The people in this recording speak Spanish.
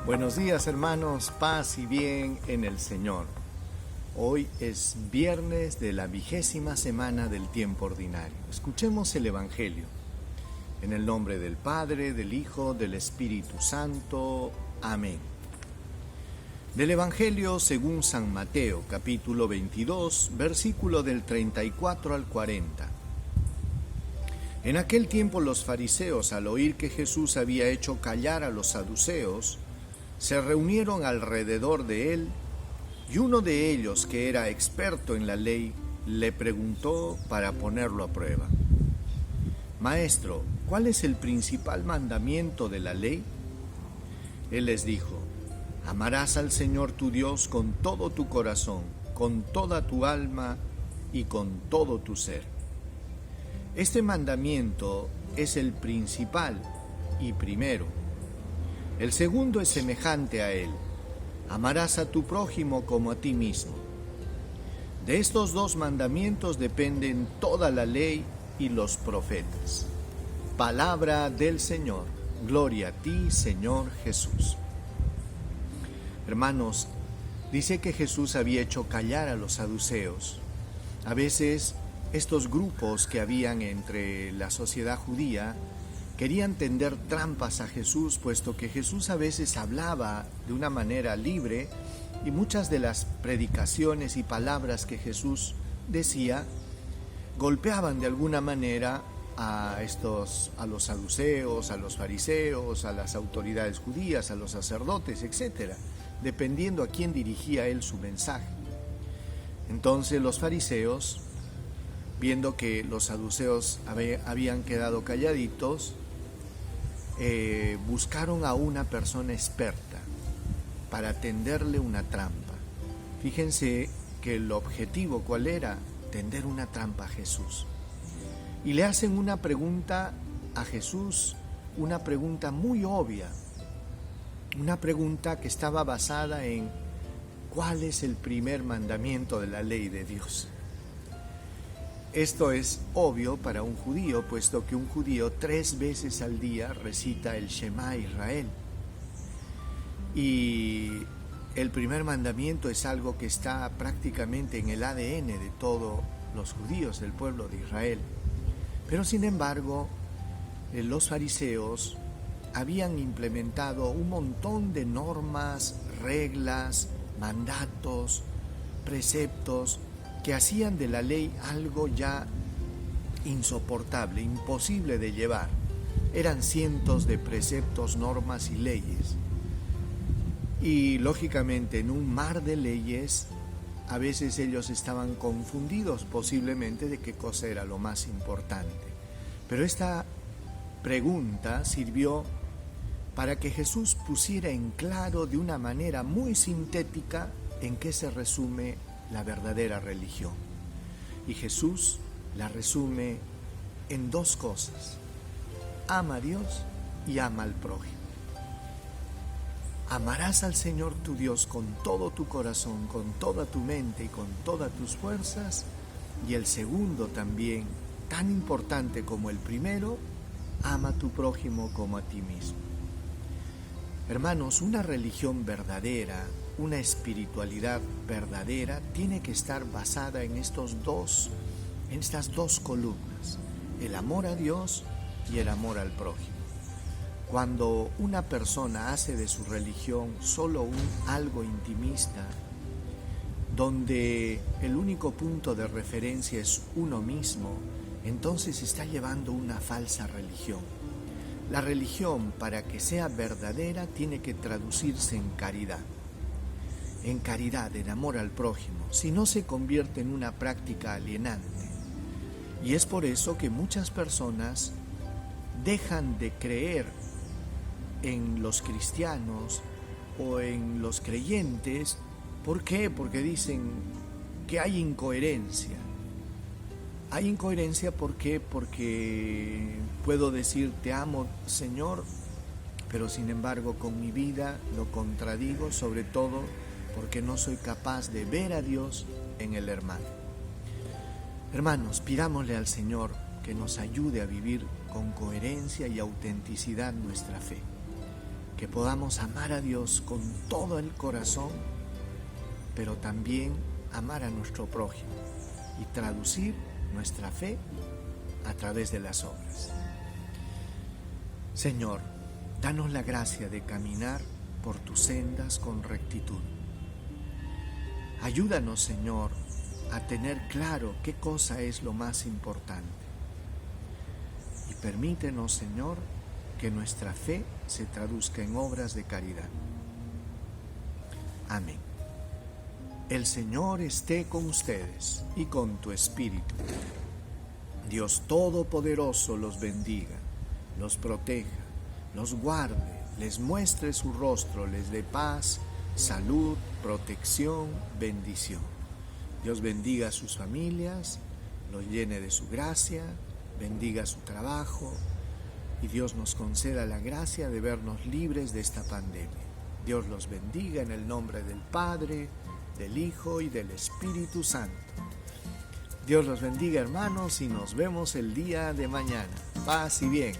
Buenos días, hermanos, paz y bien en el Señor. Hoy es viernes de la 20ª semana del tiempo ordinario. Escuchemos el Evangelio. En el nombre del Padre, del Hijo, del Espíritu Santo. Amén. Del Evangelio según San Mateo, capítulo 22, versículo del 34 al 40. En aquel tiempo los fariseos, al oír que Jesús había hecho callar a los saduceos, se reunieron alrededor de él, y uno de ellos, que era experto en la ley, le preguntó para ponerlo a prueba: Maestro, ¿cuál es el principal mandamiento de la ley? Él les dijo: Amarás al Señor tu Dios con todo tu corazón, con toda tu alma y con todo tu ser. Este mandamiento es el principal y primero. El segundo es semejante a él: amarás a tu prójimo como a ti mismo. De estos dos mandamientos dependen toda la ley y los profetas. Palabra del Señor. Gloria a ti, Señor Jesús. Hermanos, dice que Jesús había hecho callar a los saduceos. A veces estos grupos que habían entre la sociedad judía querían tender trampas a Jesús, puesto que Jesús a veces hablaba de una manera libre y muchas de las predicaciones y palabras que Jesús decía golpeaban de alguna manera a los saduceos, a los fariseos, a las autoridades judías, a los sacerdotes, etc., dependiendo a quién dirigía él su mensaje. Entonces los fariseos, viendo que los saduceos habían quedado calladitos, buscaron a una persona experta para tenderle una trampa. Fíjense que el objetivo, ¿cuál era? Tender una trampa a Jesús. Y le hacen una pregunta a Jesús, una pregunta muy obvia, una pregunta que estaba basada en ¿cuál es el primer mandamiento de la ley de Dios? Esto es obvio para un judío, puesto que un judío 3 veces al día recita el Shema Israel. Y el primer mandamiento es algo que está prácticamente en el ADN de todos los judíos del pueblo de Israel. Pero sin embargo, los fariseos habían implementado un montón de normas, reglas, mandatos, preceptos, que hacían de la ley algo ya insoportable, imposible de llevar. Eran cientos de preceptos, normas y leyes. Y lógicamente en un mar de leyes, a veces ellos estaban confundidos posiblemente de qué cosa era lo más importante. Pero esta pregunta sirvió para que Jesús pusiera en claro de una manera muy sintética en qué se resume la verdadera religión. Y Jesús la resume en 2 cosas: ama a Dios y ama al prójimo. Amarás al Señor tu Dios con todo tu corazón, con toda tu mente y con todas tus fuerzas. Y el segundo también, tan importante como el primero: ama a tu prójimo como a ti mismo. Hermanos, una religión verdadera, una espiritualidad verdadera tiene que estar basada en estas dos columnas: el amor a Dios y el amor al prójimo. Cuando una persona hace de su religión solo algo intimista, donde el único punto de referencia es uno mismo, entonces está llevando una falsa religión. La religión, para que sea verdadera, tiene que traducirse en caridad, en amor al prójimo, si no se convierte en una práctica alienante. Y es por eso que muchas personas dejan de creer en los cristianos o en los creyentes. ¿Por qué? Porque dicen que hay incoherencia. Hay incoherencia, ¿por qué? Porque puedo decir te amo, Señor, pero sin embargo con mi vida lo contradigo, sobre todo porque no soy capaz de ver a Dios en el hermano. Hermanos, pidámosle al Señor que nos ayude a vivir con coherencia y autenticidad nuestra fe. que podamos amar a Dios con todo el corazón, pero también amar a nuestro prójimo y traducir nuestra fe a través de las obras. Señor, danos la gracia de caminar por tus sendas con rectitud. Ayúdanos, Señor, a tener claro qué cosa es lo más importante. Y permítenos, Señor, que nuestra fe se traduzca en obras de caridad. Amén. El Señor esté con ustedes y con tu espíritu. Dios Todopoderoso los bendiga, los proteja, los guarde, les muestre su rostro, les dé paz, salud, protección, bendición. Dios bendiga a sus familias, los llene de su gracia, bendiga su trabajo y Dios nos conceda la gracia de vernos libres de esta pandemia. Dios los bendiga en el nombre del Padre, del Hijo y del Espíritu Santo. Dios los bendiga, hermanos, y nos vemos el día de mañana. Paz y bien.